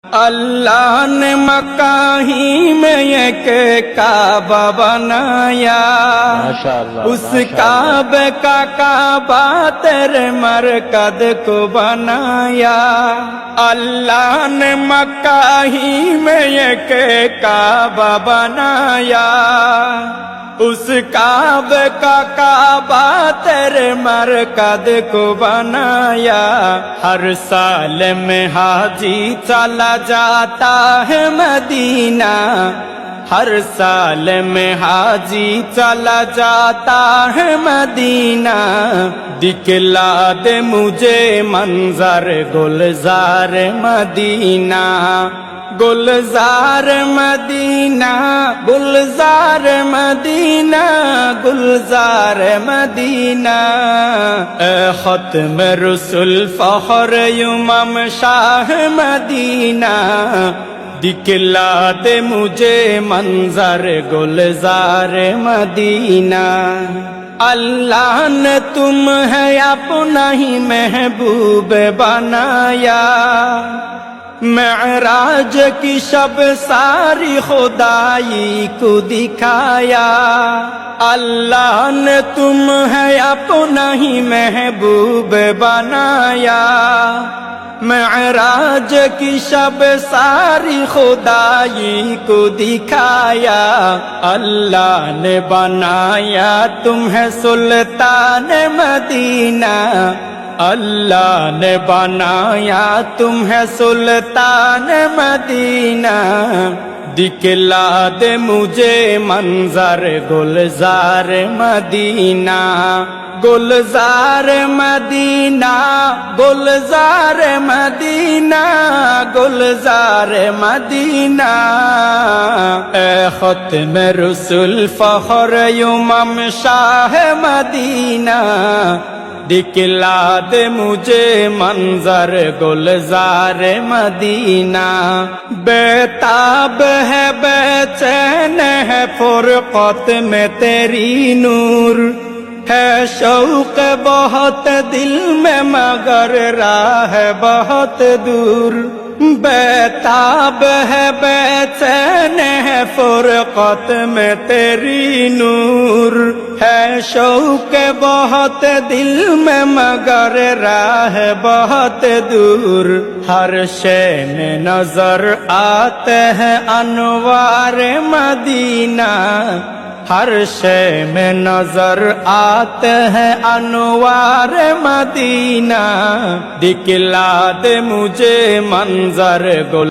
अल्लाह ने मक्का ही में एक काबा बनाया। माशाअल्लाह, उस काबे का काबा तेरे मरकद को बनाया। अल्लाह ने मक्का ही में एक काबा बनाया। उस काबे का काबा तेरे मरकद को बनाया। हर साल में हाजी चला जाता है मदीना। हर साल में हाजी चला जाता है मदीना। दिखला दे मुझे मंजर गुलजार मदीना। गुलजार मदीना, गुलजार मदीना, गुलजार मदीना। खत्म रसूल फखर इमाम शाह मदीना। दिखला दे मुझे मंजर गुलजार मदीना। अल्लाह ने तुम है अपना ही महबूब बनाया। मेराज की शब सारी खुदाई को दिखाया। अल्लाह ने तुम है अपना ही महबूब बनाया। मेराज की शब सारी खुदाई को दिखाया। अल्लाह ने बनाया तुम्हें सुल्तान मदीना। अल्लाह ने बनाया तुम्हें सुल्तान मदीना। दिखला दे मुझे मंजर गुलजार मदीना। गुलजार मदीना, गुलजार मदीना, गुलजार मदीना। खत्म रसूल फखर इमाम शाह मदीना। दिखला दे मुझे मंजर गुलजार मदीना। बेताब है बेचैन है फुरकत में तेरी नूर। है शौक बहुत दिल में मगर राह बहुत दूर। बेताब है बेचैन है फुरकत में तेरी नूर। है शौक बहुत दिल में मगर राह बहुत दूर। हर शय में नजर आते हैं अनवार मदीना। हर शय में नजर आते हैं अनवार मदीना। दिखला दे मुझे मंजर गुल